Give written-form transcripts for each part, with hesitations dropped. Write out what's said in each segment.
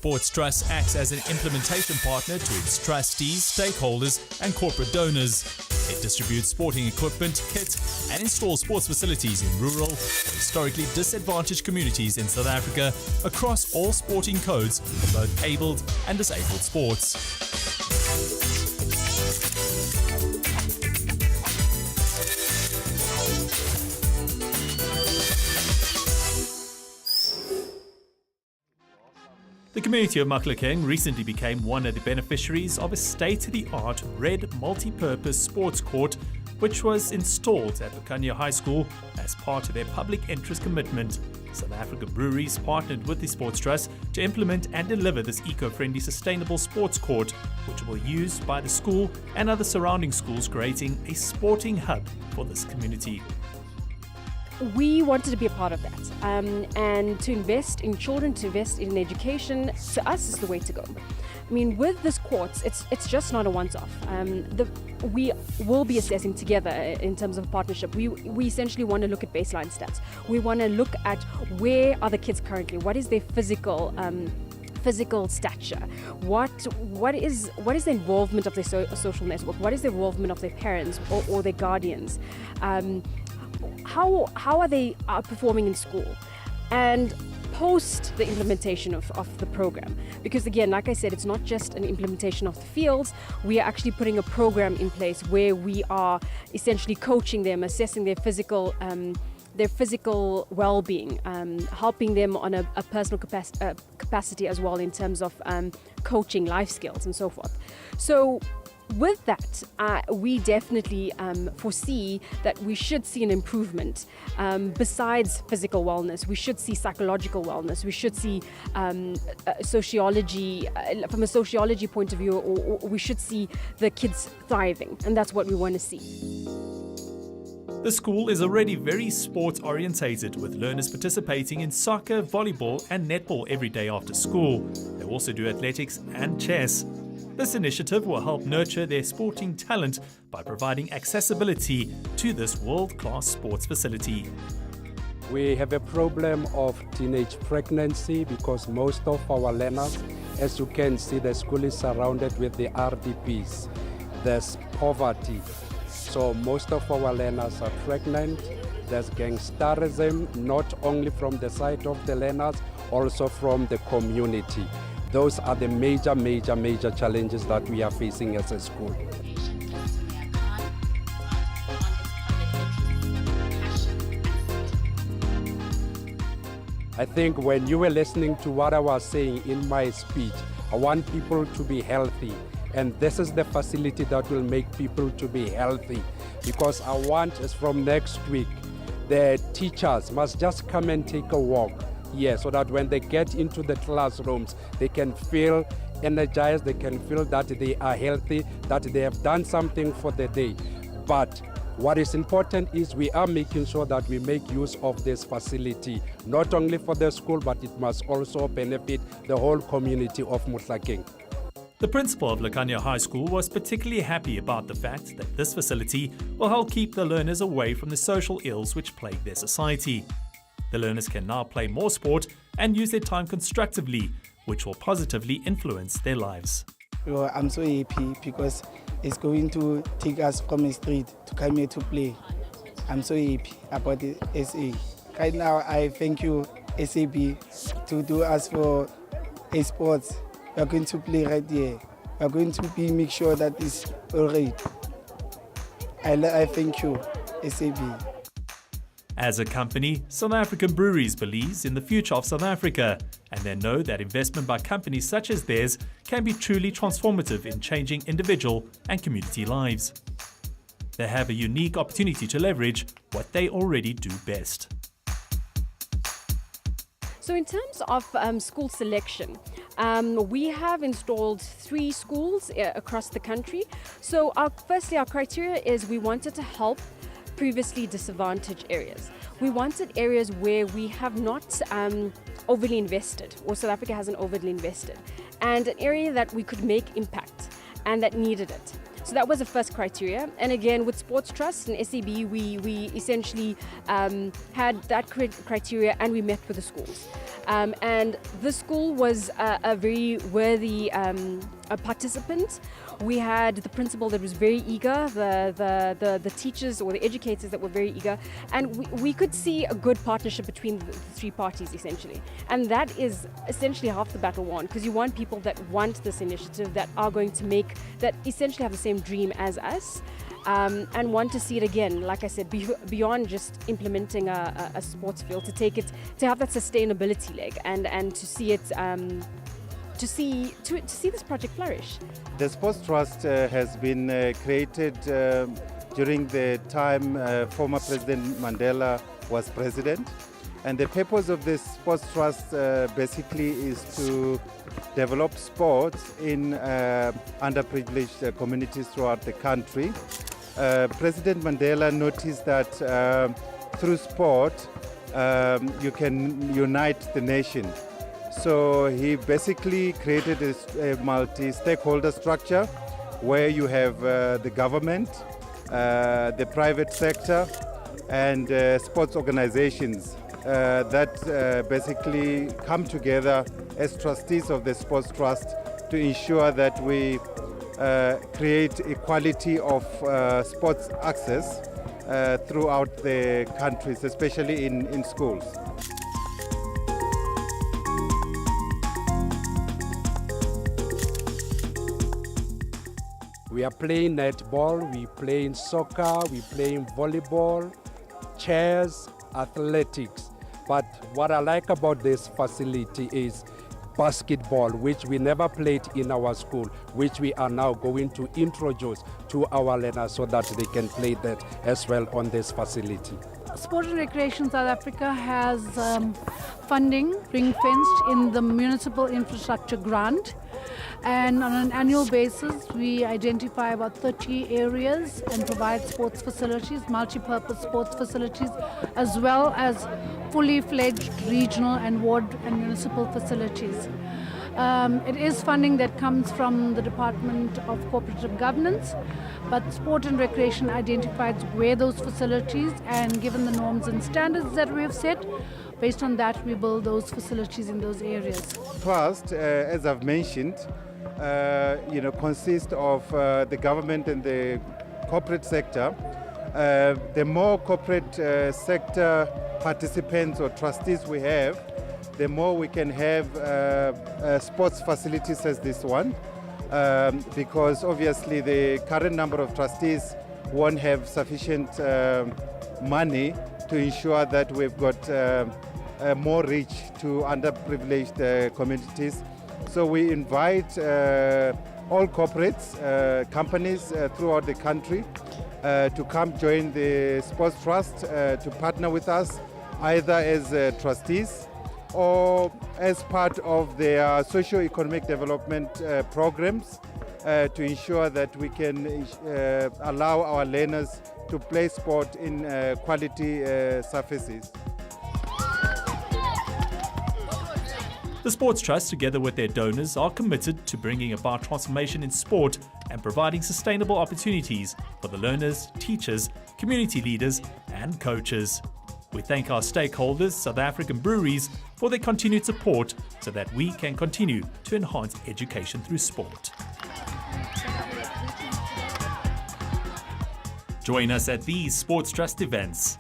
Sports Trust acts as an implementation partner to its trustees, stakeholders and corporate donors. It distributes sporting equipment, kit and installs sports facilities in rural or historically disadvantaged communities in South Africa across all sporting codes for both abled and disabled sports. The community of Maklakeng recently became one of the beneficiaries of a state-of-the-art red multi-purpose sports court which was installed at Lukanya High School as part of their public interest commitment. South African breweries partnered with the Sports Trust to implement and deliver this eco-friendly sustainable sports court, which will be used by the school and other surrounding schools, creating a sporting hub for this community. We wanted to be a part of that, and to invest in children, to invest in education, to us is the way to go. I mean, with this court, it's just not a once-off. We will be assessing together in terms of partnership. We essentially want to look at baseline stats. We want to look at where are the kids currently, what is their physical stature, what is the involvement of their social network, what is the involvement of their parents or their guardians. How are they performing in school, and post the implementation of the program, because again, like I said, it's not just an implementation of the fields. We are actually putting a program in place where we are essentially coaching them, assessing their physical well-being, helping them on a personal capacity as well in terms of coaching, life skills and so forth. So with that, we definitely foresee that we should see an improvement. Besides physical wellness, we should see psychological wellness. We should see sociology, from a sociology point of view, or we should see the kids thriving, and that's what we want to see. The school is already very sports orientated, with learners participating in soccer, volleyball and netball every day after school. They also do athletics and chess. This initiative will help nurture their sporting talent by providing accessibility to this world-class sports facility. We have a problem of teenage pregnancy because most of our learners, as you can see, the school is surrounded with the RDPs. There's poverty. So most of our learners are pregnant. There's gangsterism, not only from the side of the learners, also from the community. Those are the major challenges that we are facing as a school. I think when you were listening to what I was saying in my speech, I want people to be healthy. And this is the facility that will make people to be healthy. Because I want, as from next week, the teachers must just come and take a walk. Yeah, so that when they get into the classrooms, they can feel energized, they can feel that they are healthy, that they have done something for the day. But what is important is we are making sure that we make use of this facility, not only for the school, but it must also benefit the whole community of Maklakeng. The principal of Lukanya High School was particularly happy about the fact that this facility will help keep the learners away from the social ills which plague their society. The learners can now play more sport and use their time constructively, which will positively influence their lives. Well, I'm so happy because it's going to take us from the street to come here to play. I'm so happy about the SA. Right now, I thank you, SAB, to do us for sports. We are going to play right here. We are going to make sure that it's all right. I thank you, SAB. As a company, South African Breweries believes in the future of South Africa, and they know that investment by companies such as theirs can be truly transformative in changing individual and community lives. They have a unique opportunity to leverage what they already do best. So in terms of school selection, we have installed 3 schools across the country. So firstly, our criteria is we wanted to help previously disadvantaged areas. We wanted areas where we have not overly invested, or South Africa hasn't overly invested, and an area that we could make impact and that needed it. So that was the first criteria. And again, with Sports Trust and SAB, we essentially had that criteria, and we met with the schools. And the school was a very worthy a participant. We had the principal that was very eager, the teachers or the educators that were very eager, and we could see a good partnership between the three parties essentially. And that is essentially half the battle won, because you want people that want this initiative, that are going to make, that essentially have the same dream as us. And want to see it again, like I said, beyond just implementing a sports field, to take it, to have that sustainability leg, and to see it, to see this project flourish. The Sports Trust has been created during the time former President Mandela was president, and the purpose of this Sports Trust basically is to develop sports in underprivileged communities throughout the country. President Mandela noticed that through sport you can unite the nation. So he basically created a multi-stakeholder structure where you have the government, the private sector, and sports organizations that basically come together as trustees of the Sports Trust to ensure that we create equality of sports access throughout the countries, especially in schools. We are playing netball, we playing soccer, we playing volleyball, chess, athletics. But what I like about this facility is basketball, which we never played in our school, which we are now going to introduce to our learners so that they can play that as well on this facility. Sport and Recreation South Africa has funding ring-fenced in the Municipal Infrastructure Grant, and on an annual basis we identify about 30 areas and provide sports facilities, multi-purpose sports facilities, as well as fully fledged regional and ward and municipal facilities. It is funding that comes from the Department of Cooperative Governance, but Sport and Recreation identifies where those facilities, and given the norms and standards that we have set, based on that we build those facilities in those areas. Trust, as I've mentioned, consists of the government and the corporate sector. The more corporate sector participants or trustees we have, the more we can have sports facilities as this one, because obviously the current number of trustees won't have sufficient money to ensure that we've got more reach to underprivileged communities. So we invite all corporates, companies throughout the country to come join the Sports Trust, to partner with us either as trustees or as part of their socio-economic development programs, to ensure that we can allow our learners to play sport in quality surfaces. The Sports Trust, together with their donors, are committed to bringing about transformation in sport and providing sustainable opportunities for the learners, teachers, community leaders and coaches. We thank our stakeholders, South African breweries, for their continued support so that we can continue to enhance education through sport. Join us at these Sports Trust events.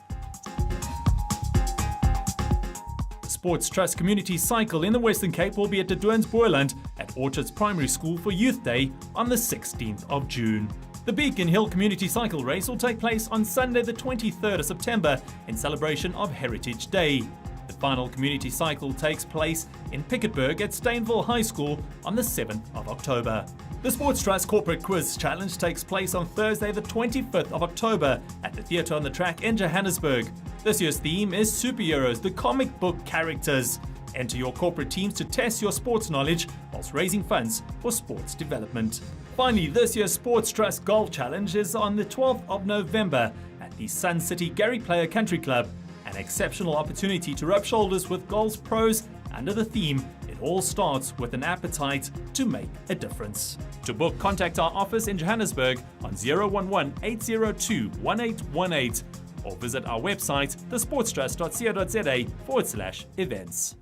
The Sports Trust Community Cycle in the Western Cape will be at the Dwensboerland at Orchards Primary School for Youth Day on the 16th of June. The Beacon Hill Community Cycle Race will take place on Sunday the 23rd of September in celebration of Heritage Day. The final community cycle takes place in Piketberg at Stainville High School on the 7th of October. The Sports Trust Corporate Quiz Challenge takes place on Thursday the 25th of October at the Theatre on the Track in Johannesburg. This year's theme is Superheroes, the comic book characters. Enter your corporate teams to test your sports knowledge whilst raising funds for sports development. Finally, this year's Sports Trust Golf Challenge is on the 12th of November at the Sun City Gary Player Country Club. An exceptional opportunity to rub shoulders with golf's pros under the theme, it all starts with an appetite to make a difference. To book, contact our office in Johannesburg on 011-802-1818 or visit our website, thesportstrust.co.za/events.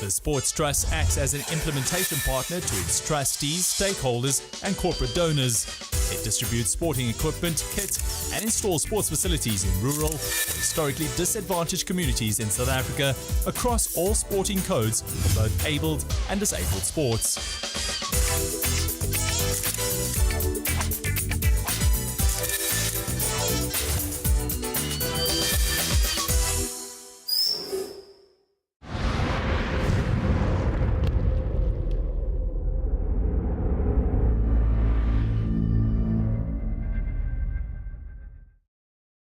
The Sports Trust acts as an implementation partner to its trustees, stakeholders, and corporate donors. It distributes sporting equipment, kit, and installs sports facilities in rural or historically disadvantaged communities in South Africa across all sporting codes for both abled and disabled sports.